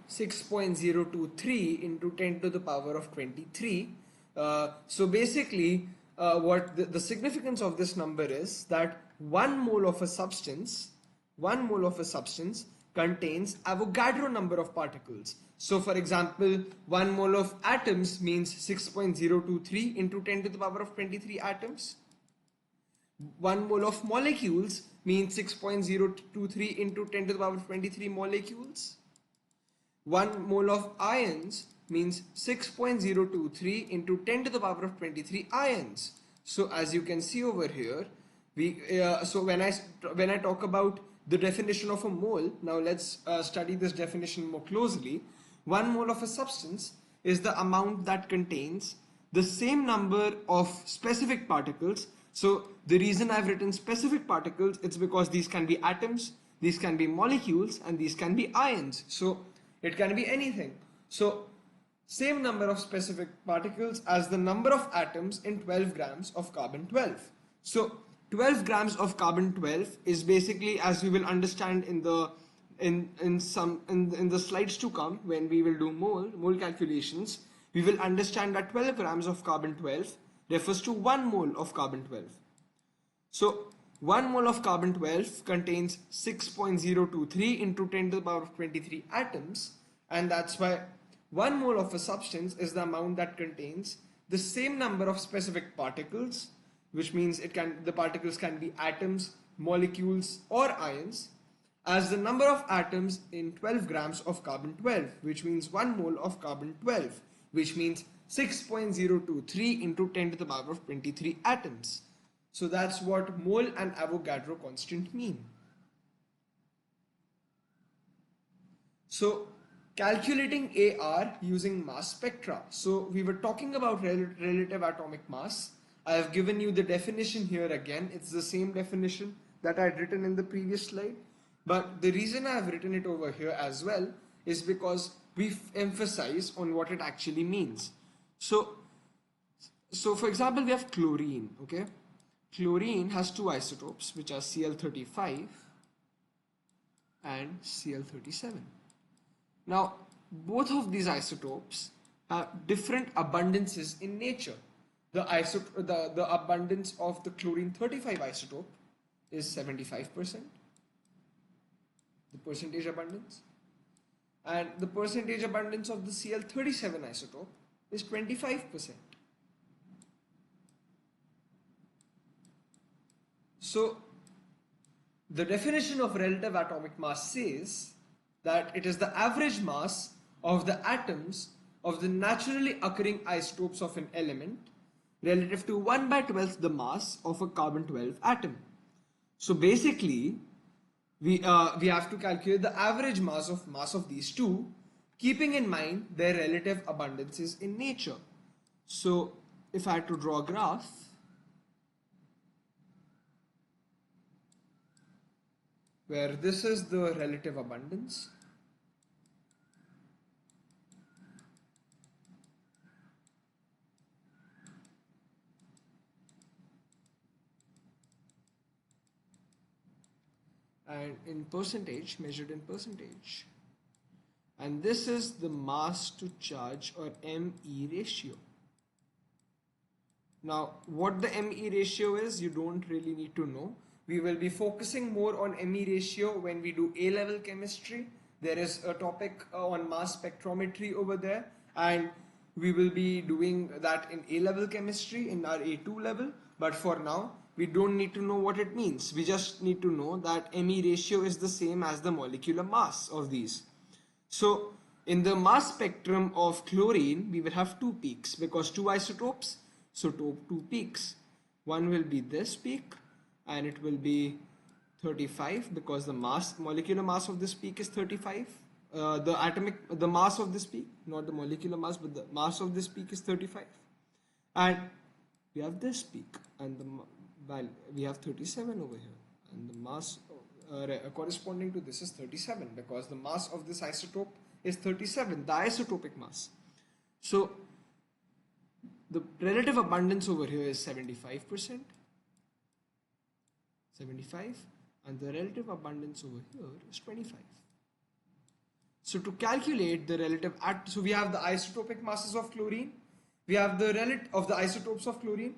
6.023 into 10 to the power of 23. So basically, what the significance of this number is that 1 mole of a substance, 1 mole of a substance contains Avogadro number of particles. So for example, 1 mole of atoms means 6.023 into 10 to the power of 23 atoms. 1 mole of molecules means 6.023 into 10 to the power of 23 molecules. 1 mole of ions means 6.023 into 10 to the power of 23 ions. So as you can see over here, so when I talk about the definition of a mole, now let's study this definition more closely. 1 mole of a substance is the amount that contains the same number of specific particles. So the reason I've written specific particles, it's because these can be atoms, these can be molecules, and these can be ions. So it can be anything. So same number of specific particles as the number of atoms in 12 grams of carbon 12. So 12 grams of carbon 12 is basically, as we will understand in the slides to come, when we will do mole calculations, we will understand that 12 grams of carbon 12 refers to 1 mole of carbon 12. So 1 mole of carbon 12 contains 6.023 into 10 to the power of 23 atoms, and that's why 1 mole of a substance is the amount that contains the same number of specific particles, which means the particles can be atoms, molecules, or ions, as the number of atoms in 12 grams of carbon 12, which means 1 mole of carbon 12, which means 6.023 into 10 to the power of 23 atoms. So that's what mole and Avogadro constant mean. So calculating AR using mass spectra. So we were talking about relative atomic mass. I have given you the definition here again. It's the same definition that I had written in the previous slide. But the reason I have written it over here as well is because we emphasize on what it actually means. So for example, we have chlorine, okay? Chlorine has two isotopes, which are Cl35 and Cl37. Now, both of these isotopes have different abundances in nature. The abundance of the chlorine 35 isotope is 75%, the percentage abundance, and the percentage abundance of the Cl37 isotope is 25%. So the definition of relative atomic mass says that it is the average mass of the atoms of the naturally occurring isotopes of an element relative to 1/12 the mass of a carbon 12 atom. So basically, we have to calculate the average mass of these two, keeping in mind their relative abundances in nature. So if I had to draw a graph, where this is the relative abundance, and in percentage, measured in percentage, and this is the mass to charge, or ME ratio. Now what the ME ratio is, you don't really need to know. We will be focusing more on ME ratio when we do A-level chemistry. There is a topic on mass spectrometry over there, and we will be doing that in A-level chemistry in our A2 level. But for now, we don't need to know what it means. We just need to know that ME ratio is the same as the molecular mass of these. So in the mass spectrum of chlorine, we will have two peaks because two isotopes, so two peaks. One will be this peak, and it will be 35 because the molecular mass of this peak is 35. The mass of this peak, not the molecular mass, but the mass of this peak is 35. And we have this peak, and we have 37 over here, and the mass corresponding to this is 37 because the mass of this isotope is 37, the isotopic mass. So the relative abundance over here is 75%, 75, and the relative abundance over here is 25. So to calculate the relative so we have the isotopic masses of chlorine, we have the relative of the isotopes of chlorine,